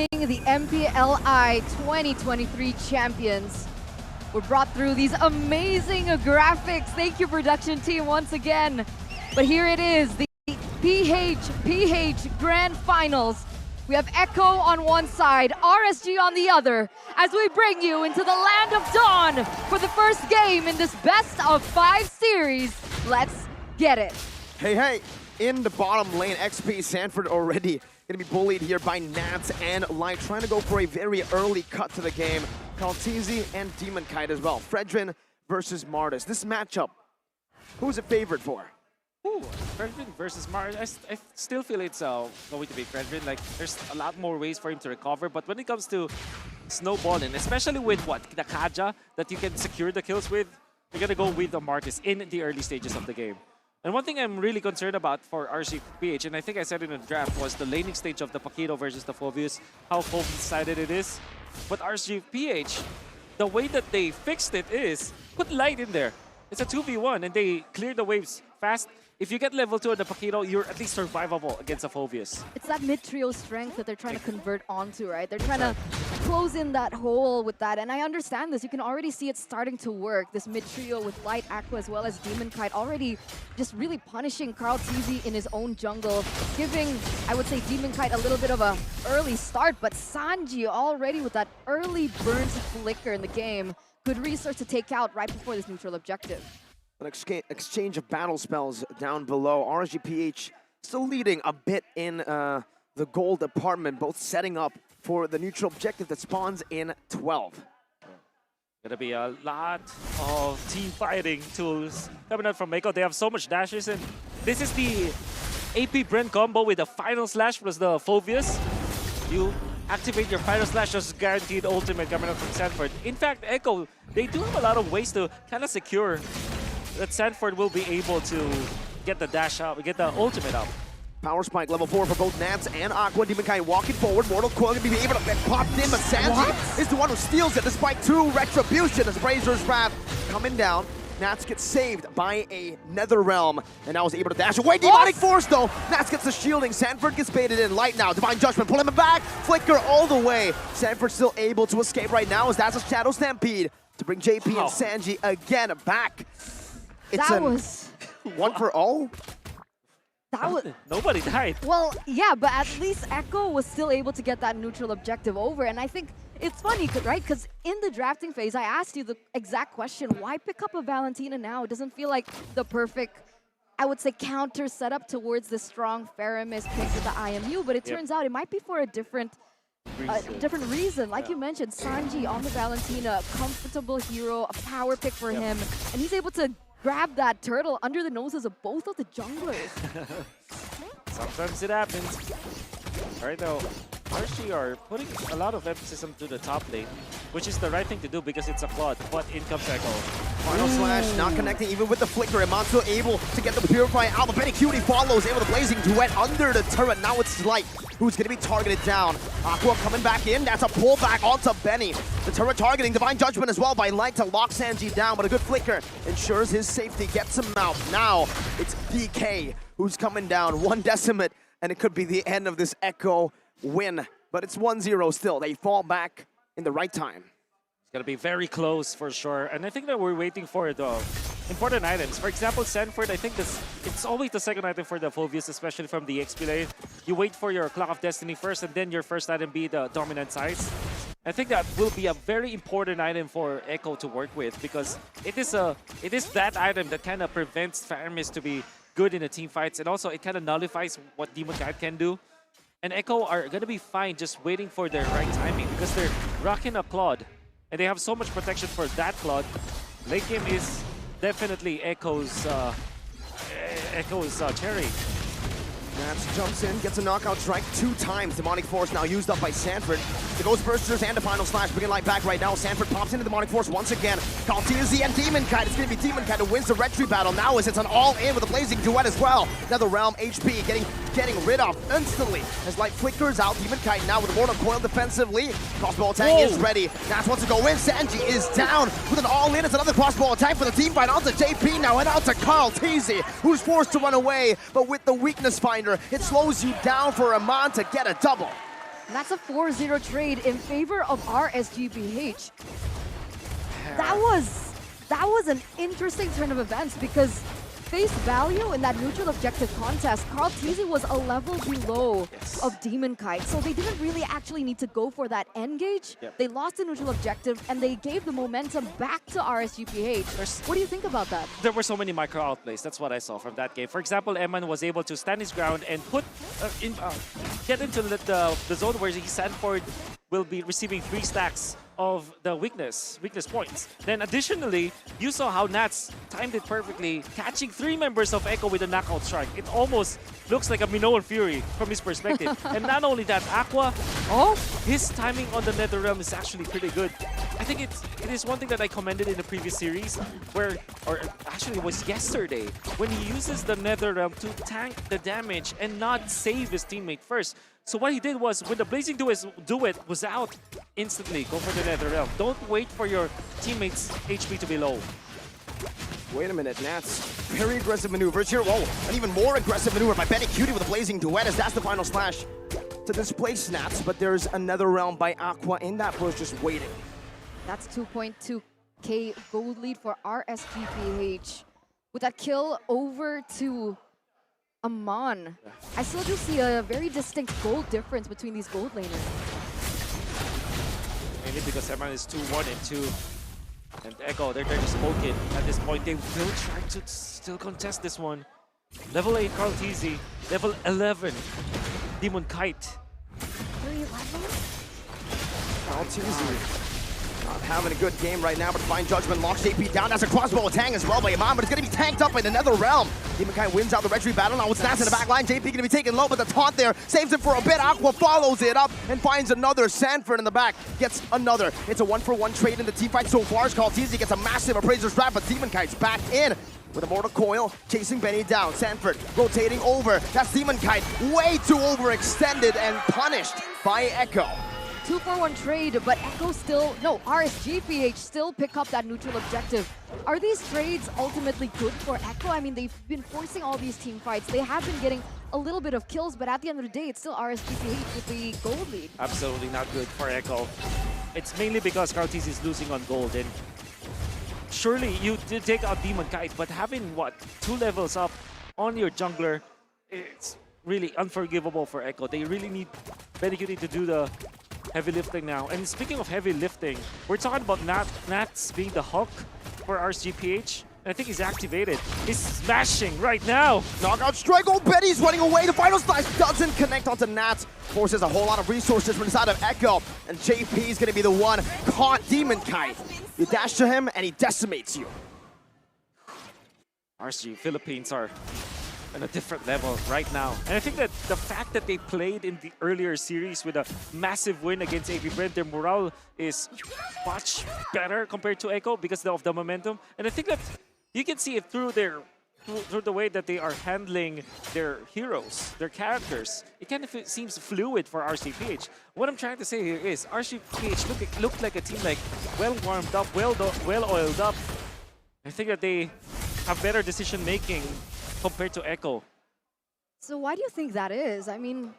the MPLI 2023 champions. We're brought through these amazing graphics. Thank you, production team, once again. But here it is, the PH Grand Finals. We have Echo on one side, RSG on the other, as we bring you into the land of dawn for the first game in this best-of-5 series. Let's get it. Hey, in the bottom lane, XP Sanford already gonna be bullied here by Nats and Light, trying to go for a very early cut to the game. Kaltizi and Demon Kite as well. Fredrin versus Martis. This matchup, who's it favored for? Ooh, Fredrin versus Martis. I still feel it's going to be Fredrin. Like, there's a lot more ways for him to recover. But when it comes to snowballing, especially with the Kaja that you can secure the kills with, you're gonna go with the Martis in the early stages of the game. And one thing I'm really concerned about for RSG, and I think I said it in the draft, was the laning stage of the Paquito versus the Phoveus, how Phoveus-sided it is. But RSG, the way that they fixed it is, put Light in there. It's a 2v1, and they clear the waves fast. If you get level 2 on the Paquito, you're at least survivable against a Phoveus. It's that mid-trio strength that they're trying to convert onto, right? They're trying to close in that hole with that, and I understand this. You can already see it starting to work. This mid-trio with Light, Aqua, as well as Demon Kite already just really punishing Kaltizi in his own jungle, giving, I would say, Demon Kite a little bit of a early start, but Sanji already with that early burnt flicker in the game. Good resource to take out right before this neutral objective. An exchange of battle spells down below. RSGPH still leading a bit in the gold department, both setting up for the neutral objective that spawns in 12. Gonna be a lot of team fighting tools coming out from Echo. They have so much dashes, and this is the AP Bren combo with the final slash plus the Phoveus. You activate your final slash, just guaranteed ultimate coming out from Sanford. In fact, Echo, they do have a lot of ways to kind of secure that Sanford will be able to get the dash out, get the ultimate out. Power Spike level 4 for both Nats and Aqua. Demon Kite walking forward. Mortal Coil gonna be able to get popped in, but Sanji is the one who steals it. The Spike 2 Retribution as Brazer's Wrath coming down. Nats gets saved by a Nether Realm, and now is able to dash away. Demonic Force though. Nats gets the shielding. Sanford gets baited in. Light now. Divine Judgment pulling him back. Flicker all the way. Sanford still able to escape right now as that's a Shadow Stampede to bring JP and Sanji again back. It's that was one for all. That was nobody died. Well, yeah, but at least Echo was still able to get that neutral objective over, and I think it's funny, right? Because in the drafting phase, I asked you the exact question: why pick up a Valentina now? It doesn't feel like the perfect, I would say, counter setup towards the strong Faramis pick with the IMU, but it turns out it might be for a different reason. Like you mentioned, Sanji on the Valentina, comfortable hero, a power pick for him, and he's able to grab that turtle under the noses of both of the junglers. Sometimes it happens. Right now, RSG are putting a lot of emphasis onto the top lane, which is the right thing to do because it's a Claude, but in comes Echo. Final slash, not connecting even with the flicker. Imanto able to get the Purify out, but Benny Cutie follows, able to Blazing Duet under the turret. Now it's Light who's going to be targeted down. Aqua coming back in, that's a pullback onto Benny. The turret targeting Divine Judgment as well by Light to lock Sanji down, but a good flicker ensures his safety, gets him out. Now it's DK who's coming down, 1 decimate, and it could be the end of this Echo win. But it's 1-0 still. They fall back in the right time. It's going to be very close for sure. And I think that we're waiting for the important items. For example, Sanford, I think it's always the second item for the Phoveus, especially from the XP lane. You wait for your Clock of Destiny first, and then your first item be the Dominant Size. I think that will be a very important item for Echo to work with, because it is that item that kind of prevents Faramis to be good in the team fights, and also it kind of nullifies what Demon Kite can do. And Echo are going to be fine just waiting for their right timing, because they're rocking a Claude, and they have so much protection for that Claude. Late game is definitely Echo's cherry. Nats jumps in, gets a knockout strike 2 times. Demonic Force now used up by Sanford. The Ghost Bursters and the final slash bringing Light back right now. Sanford pops into the Demonic Force once again. Kaltizi and Demon Kite. It's going to be Demon Kite who wins the retry battle. Now as it's an all-in with a Blazing Duet as well. Nether Realm HP getting rid of instantly as Light flickers out. Demon Kite now with a Mortal Coil defensively. Crossbow attack is ready. Nats wants to go in. Sanji is down with an all-in. It's another crossbow attack for the team fight onto JP now and out to Kaltizi, who's forced to run away. But with the weakness finder, it slows you down for Aman to get a double. And that's a 4-0 trade in favor of RSGPH. That was an interesting turn of events because face value in that neutral objective contest, Carl Teasy was a level below of Demon Kite, so they didn't really actually need to go for that engage. They lost the neutral objective and they gave the momentum back to RSGPH. What do you think about that? There were so many micro outplays. That's what I saw from that game. For example, Eman was able to stand his ground and get into the zone where Sanford will be receiving 3 stacks of the weakness points. Then additionally, you saw how Nats timed it perfectly, catching 3 members of Echo with a knockout strike. It almost looks like a Minoan Fury from his perspective. And not only that, Aqua, his timing on the NetherRealm is actually pretty good. I think it is one thing that I commended in the previous series, or actually it was yesterday, when he uses the NetherRealm to tank the damage and not save his teammate first. So what he did was, when the Blazing Duet was out, instantly go for the NetherRealm. Don't wait for your teammates' HP to be low. Wait a minute, Nats. Very aggressive maneuvers here. Whoa, an even more aggressive maneuver by Benny Cutie with a Blazing Duet as that's the final slash to displace Nats. But there's another realm by Aqua in that push just waiting. That's 2.2k gold lead for RSGPH. With that kill over to Amon, I still do see a very distinct gold difference between these gold laners. Mainly because Amon is 2-1 and 2. And Echo, they're just smoking at this point. They will try to still contest this one. Level 8 Carl Teasy, level 11 Demon Kite. 3 levels? Carl Teasy not having a good game right now, but Fine Judgment locks JP down. That's a crossbow tang as well by Iman, but it's going to be tanked up by the Nether Realm. Demon Kite wins out the Registry battle. Now with Nats in the back line, JP going to be taken low, but the taunt there saves him for a bit. Aqua follows it up and finds another. Sanford in the back gets another. It's a 1-for-1 trade in the team fight so far as Carl Teasy gets a massive Appraiser's Wrap, but Demon Kite's back in with a Mortal Coil, chasing Benny down. Sanford rotating over. That's Demon Kite, way too overextended and punished by Echo. 2-for-1 trade, but Echo still, no, RSGPH still pick up that neutral objective. Are these trades ultimately good for Echo? I mean, they've been forcing all these team fights. They have been getting a little bit of kills, but at the end of the day, it's still RSGPH with the gold lead. Absolutely not good for Echo. It's mainly because Carl Teasy is losing on gold, and surely you did take out Demon Kite, but having, what, 2 levels up on your jungler, it's really unforgivable for Echo. They really need Benny Cutie to do the heavy lifting now. And speaking of heavy lifting, we're talking about Nats being the Hulk for RSGPH. I think he's activated. He's smashing right now. Knockout strike. Oh, Betty's running away. The final slice doesn't connect onto Nats. Forces a whole lot of resources from inside of Echo. And JP is going to be the one caught Demon Kite. You dash to him and he decimates you. RSG Philippines are on a different level right now. And I think that the fact that they played in the earlier series with a massive win against AP Bren, their morale is much better compared to Echo because of the momentum. And I think that you can see it through the way that they are handling their heroes, their characters. It kind of seems fluid for RSGPH. What I'm trying to say here is RSGPH looked like a team like well warmed up, well oiled up. I think that they have better decision making compared to Echo. So why do you think that is? I mean,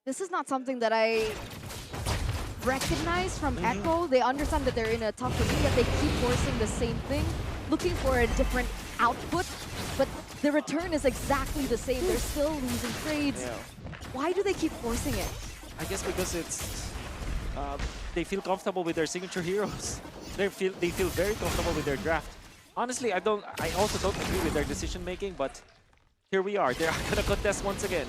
this is not something that I recognize from Echo. They understand that they're in a tough position, yet they keep forcing the same thing, looking for a different output, but the return is exactly the same. They're still losing trades. Yeah. Why do they keep forcing it? I guess because it's they feel comfortable with their signature heroes. They feel very comfortable with their draft. Honestly, I also don't agree with their decision making, but here we are. They're gonna contest once again.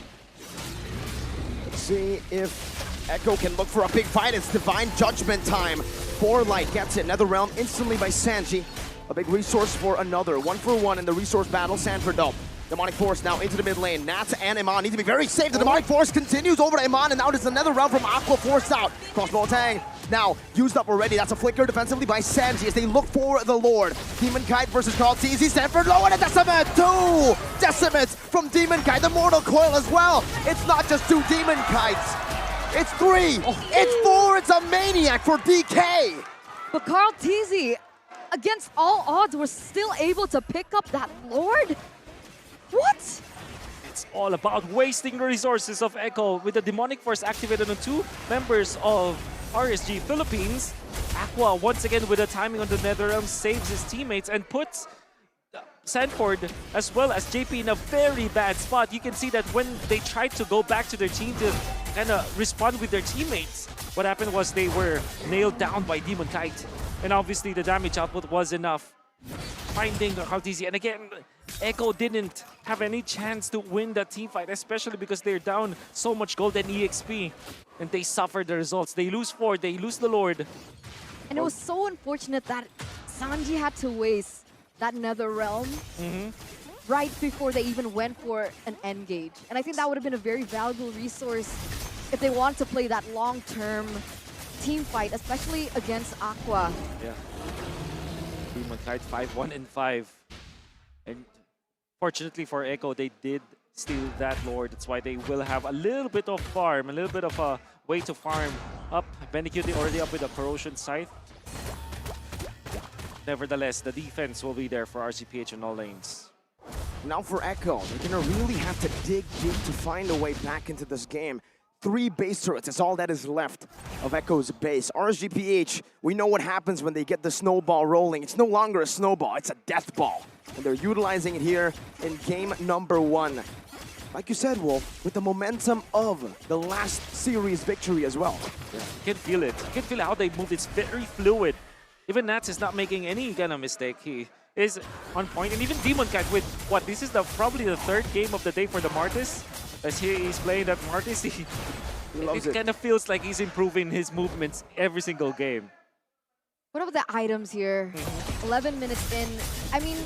Let's see if Echo can look for a big fight. It's Divine Judgment time. 4Light gets it. Nether Realm instantly by Sanji. A big resource for another. 1-for-1 in the resource battle. Sanford though. Demonic Force now into the mid lane. Nats and Iman need to be very safe. The Demonic Force continues over to Iman, and now there's another round from Aqua forced out. Crossbow Tang now used up already. That's a flicker defensively by Sanji as they look for the Lord. Demon Kite versus Carl Teasy. Sanford low and a Decimate. 2 Decimates from Demon Kite. The Mortal Coil as well. It's not just 2 Demon Kites. It's 3. It's 4. It's a Maniac for DK. But Carl Teasy, against all odds, was still able to pick up that Lord? What? It's all about wasting the resources of Echo with the Demonic Force activated on 2 members of RSG Philippines. Aqua once again with the timing on the Netherrealm saves his teammates and puts Sanford as well as JP in a very bad spot. You can see that when they tried to go back to their team to kind of respond with their teammates, what happened was they were nailed down by Demon Kite. And obviously the damage output was enough. Finding the Kaltizi, and again, Echo didn't have any chance to win that team fight, especially because they're down so much gold and EXP. And they suffered the results. They lose 4, they lose the Lord. And it was so unfortunate that Sanji had to waste that Netherrealm right before they even went for an engage. And I think that would have been a very valuable resource if they want to play that long-term team fight, especially against Aqua. Yeah. Demon Kite 5-1 and 5. And fortunately for Echo, they did steal that Lord. That's why they will have a little bit of farm, a little bit of a way to farm up. Benecute already up with a Corrosion Scythe. Nevertheless, the defense will be there for RCPH in all lanes. Now for Echo, they're gonna really have to dig deep to find a way back into this game. 3 base turrets is all that is left of Echo's base. RSGPH, we know what happens when they get the snowball rolling. It's no longer a snowball, it's a death ball. And they're utilizing it here in game number 1. Like you said, Wolf, with the momentum of the last series victory as well. Yeah. You can feel it. You can feel how they move. It's very fluid. Even Nats is not making any kind of mistake. He is on point. And even Demon Kite with, what, this is probably the 3rd game of the day for the Martis. As he's playing that Martis, it kind of feels like he's improving his movements every single game. What about the items here? 11 minutes in. I mean,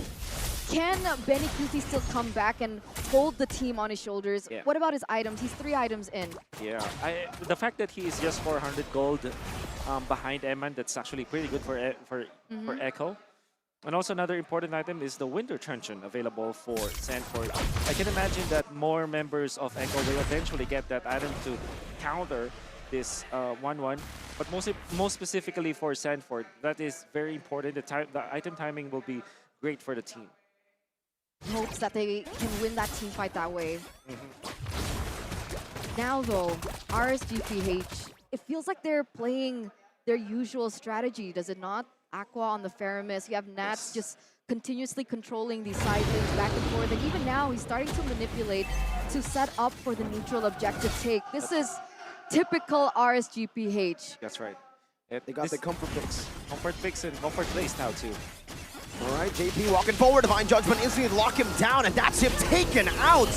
can Benecute still come back and hold the team on his shoulders? Yeah. What about his items? He's 3 items in. Yeah, the fact that he is just 400 gold behind Eman, that's actually pretty good for Echo. And also another important item is the Winter Truncheon available for Sanford. I can imagine that more members of Echo will eventually get that item to counter this 1-1. But most specifically for Sanford, that is very important. The item timing will be great for the team. Hopes that they can win that team fight that way. Now though, RSGPH, it feels like they're playing their usual strategy, does it not? Aqua on the Faramis, you have Nats just continuously controlling these side lanes back and forth, and even now he's starting to manipulate to set up for the neutral objective take. This is typical RSGPH. That's right. They got the comfort picks. Comfort picks and comfort plays now too. All right, JP walking forward, Divine Judgment instantly lock him down, and that's him taken out.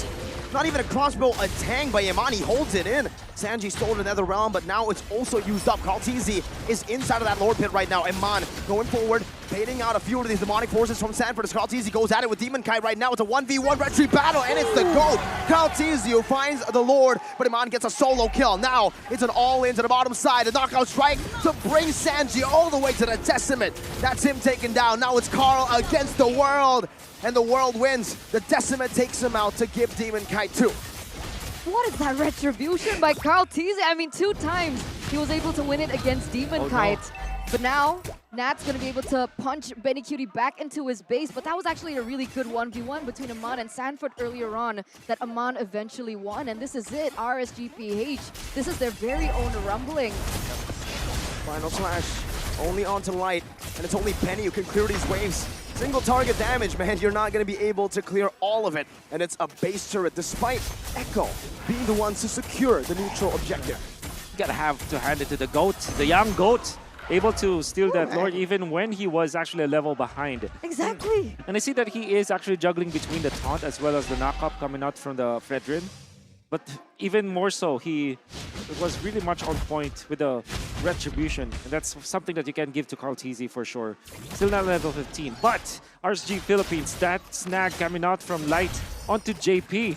Not even a crossbow, a tang by Yamani holds it in. Sanji stole another realm, but now it's also used up. Kaltizi is inside of that Lord Pit right now. Iman going forward, baiting out a few of these demonic forces from Sanford as Kaltizi goes at it with Demon Kite right now. It's a 1v1 retreat battle, and it's the GOAT. Kaltizi who finds the Lord, but Iman gets a solo kill. Now it's an all-in to the bottom side. A knockout strike to bring Sanji all the way to the Decimate. That's him taken down. Now it's Carl against the world. And the world wins. The Decimate takes him out to give Demon Kite 2. What is that retribution by Kaltizi? I mean, 2 times he was able to win it against Demon Kite. No. But now, Nat's going to be able to punch Benecute back into his base. But that was actually a really good 1v1 between Aman and Sanford earlier on that Aman eventually won. And this is it, RSGPH. This is their very own rumbling. Final slash, only onto Light. And it's only Penny who can clear these waves. Single target damage, man, you're not going to be able to clear all of it. And it's a base turret, despite Echo being the ones to secure the neutral objective. You gotta have to hand it to the GOAT, the young GOAT, able to steal that Lord even when he was actually a level behind. Exactly. And I see that he is actually juggling between the taunt as well as the knockup coming out from the Fredrin. But even more so, he was really much on point with the retribution. And that's something that you can give to Kaltizi for sure. Still not level 15. But RSG Philippines, that snag coming out from Light onto JP.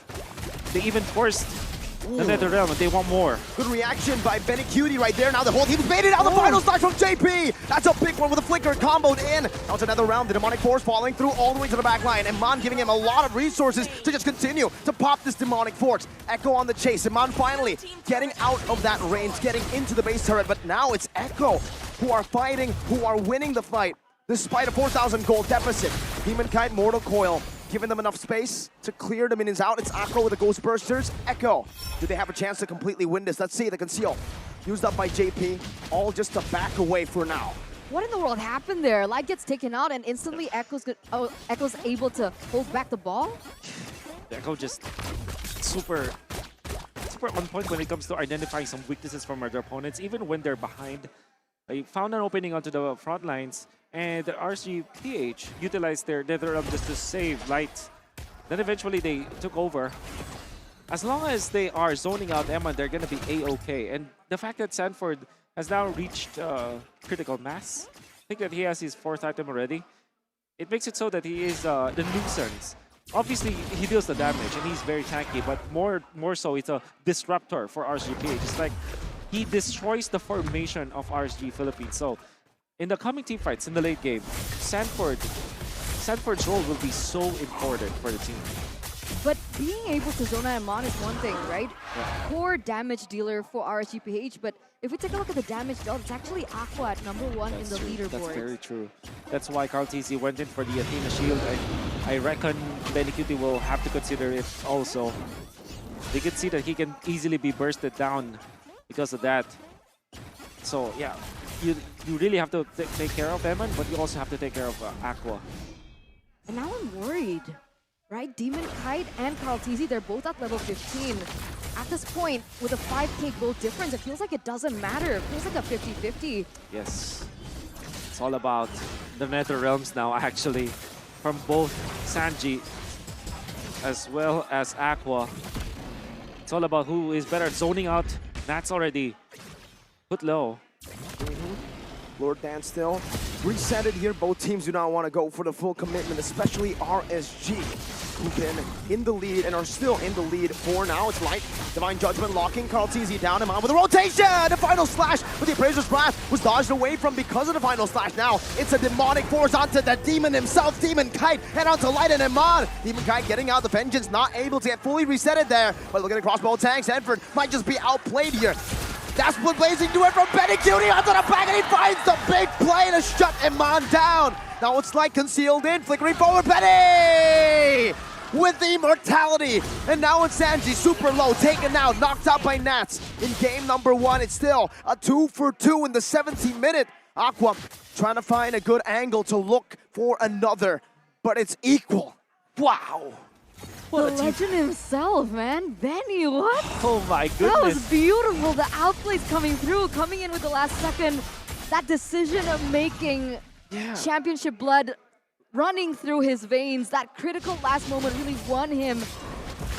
They even forced the Netherrealm, and they want more. Good reaction by Benecute right there. Now the whole team is baited out. The final slash from JP. That's a big one with a flicker comboed in. Now it's another round. The demonic force falling through all the way to the back line. Iman giving him a lot of resources to just continue to pop this demonic force. Echo on the chase. Iman finally getting out of that range, getting into the base turret. But now it's Echo who are fighting, who are winning the fight, despite a 4,000 gold deficit. Demon Kite, Mortal Coil, giving them enough space to clear the minions out. It's Aqua with the Ghost Bursters. Echo, do they have a chance to completely win this? Let's see, the conceal. Used up by JP, all just to back away for now. What in the world happened there? Light gets taken out and instantly Echo's able to hold back the ball? Echo just super on point when it comes to identifying some weaknesses from their opponents, even when they're behind. They found an opening onto the front lines, and the RSG PH utilized their Netherrealm just to save Light. Then eventually they took over. As long as they are zoning out Emma, they're going to be A-okay. And the fact that Sanford has now reached critical mass, I think that he has his 4th item already, it makes it so that he is the nuisance. Obviously, he deals the damage, and he's very tanky, but more so, it's a disruptor for RSGPH. It's like he destroys the formation of RSG Philippines. So, in the coming team fights, in the late game, Sanford's role will be so important for the team. But being able to zone out Amon is one thing, right? Yeah. Poor damage dealer for RSGPH, but if we take a look at the damage dealt, it's actually Aqua at #1 in the leaderboard. That's very true. That's why Carl TZ went in for the Athena Shield. I reckon Benny Cutie will have to consider it also. They can see that he can easily be bursted down because of that. So yeah, you really have to take care of Eman, but you also have to take care of Aqua. And now I'm worried, right? Demon Kite and Carl TZ, they're both at level 15. At this point, with a 5k gold difference, it feels like it doesn't matter. It feels like a 50-50. Yes. It's all about the Nether Realms now, actually. From both Sanji as well as Aqua. It's all about who is better at zoning out. That's already put low. Lord Dan still reset it here. Both teams do not want to go for the full commitment, especially RSG, who've been in the lead and are still in the lead for now. It's Light, Divine Judgment locking Carl TZ down him on with a rotation. The final slash with the Appraiser's Blast was dodged away from because of the final slash. Now it's a demonic force onto the demon himself, Demon Kite, and onto Light and Iman. Demon Kite getting out the Vengeance, not able to get fully resetted there. But looking across both tanks, Edford might just be outplayed here. That's what Blazing do it from Benny Cutie onto the back, and he finds the big play to shut Iman down. Now it's Light concealed in, flickering forward, Benny! With the immortality, and now it's Sanji, super low, taken out, knocked out by Nats. In game #1, it's still a 2-for-2 in the 17th minute. Aqua trying to find a good angle to look for another, but it's equal. Wow. The legend himself, man. Benny, what? Oh my goodness. That was beautiful. The outplays coming through, coming in with the last second. That decision of making championship blood running through his veins. That critical last moment really won him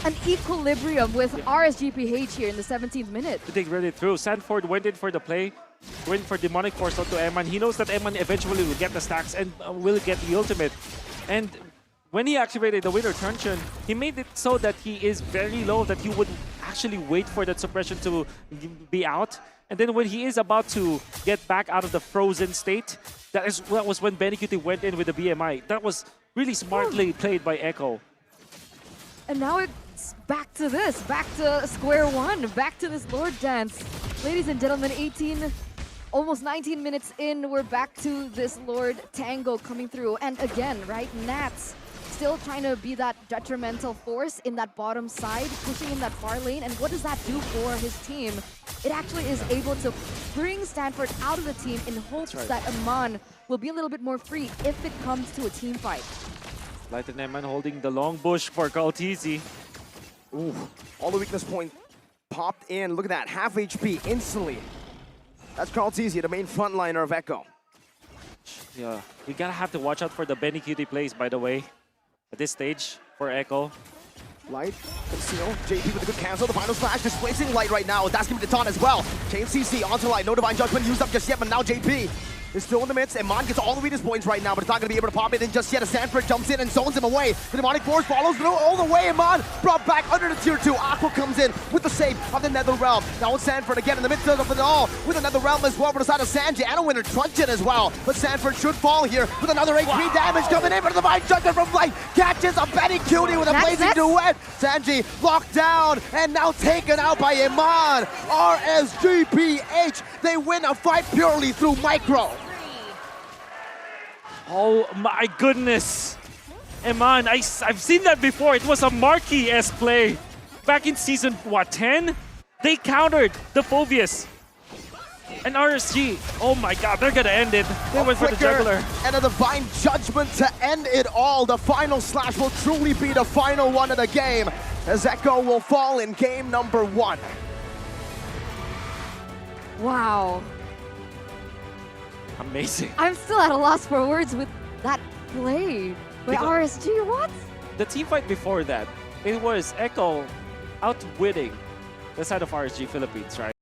an equilibrium with RSGPH here in the 17th minute. They read it through. Sanford went in for the play, went for Demonic Force onto Eman. He knows that Eman eventually will get the stacks and will get the ultimate. And when he activated the Winter Truncheon, he made it so that he is very low, that he would actually wait for that suppression to be out. And then when he is about to get back out of the frozen state, that was when Benny Cutie went in with the BMI. That was really smartly played by Echo. And now it's back to this, back to square one, back to this Lord dance. Ladies and gentlemen, almost 19 minutes in, we're back to this Lord Tango coming through. And again, right, Nats still trying to be that detrimental force in that bottom side, pushing in that far lane. And what does that do for his team? It actually is able to bring Stanford out of the team in hopes that Aman will be a little bit more free if it comes to a team fight. Light and Eman holding the long bush for Carl TZ. Ooh, all the weakness point popped in. Look at that, half HP instantly. That's Carl TZ, the main frontliner of Echo. Yeah, we gotta have to watch out for the Benny Cutie plays, by the way, at this stage for Echo. Light, conceal, JP with a good cancel, the final slash displacing Light right now. That's gonna be the taunt as well. Chain CC onto Light, no Divine Judgment used up just yet, but now JP is still in the midst. Iman gets all the weakness points right now, but it's not gonna be able to pop it in just yet as Sanford jumps in and zones him away. The Demonic Force follows through all the way. Iman brought back under the tier 2. Aqua comes in with the save of the Nether Realm. Now it's Sanford again in the midst of it all with another realm as well for the side of Sanji and a Winter Truncheon as well. But Sanford should fall here with another HP damage coming in, but the Divine Judgment from Light catches a Benny Cutie with a blazing duet. Sanji locked down and now taken out by Iman. RSGPH, they win a fight purely through micro. Oh my goodness. Eman, I've seen that before. It was a marquee-esque play. Back in season, what, 10? They countered the Phobius. And RSG, oh my god, they're gonna end it. They went for the juggler. And a divine judgment to end it all. The final slash will truly be the final one of the game, as Echo will fall in game number 1. Wow. Amazing. I'm still at a loss for words with that play. Wait, RSG, what? The team fight before that, it was Echo outwitting the side of RSG Philippines, right?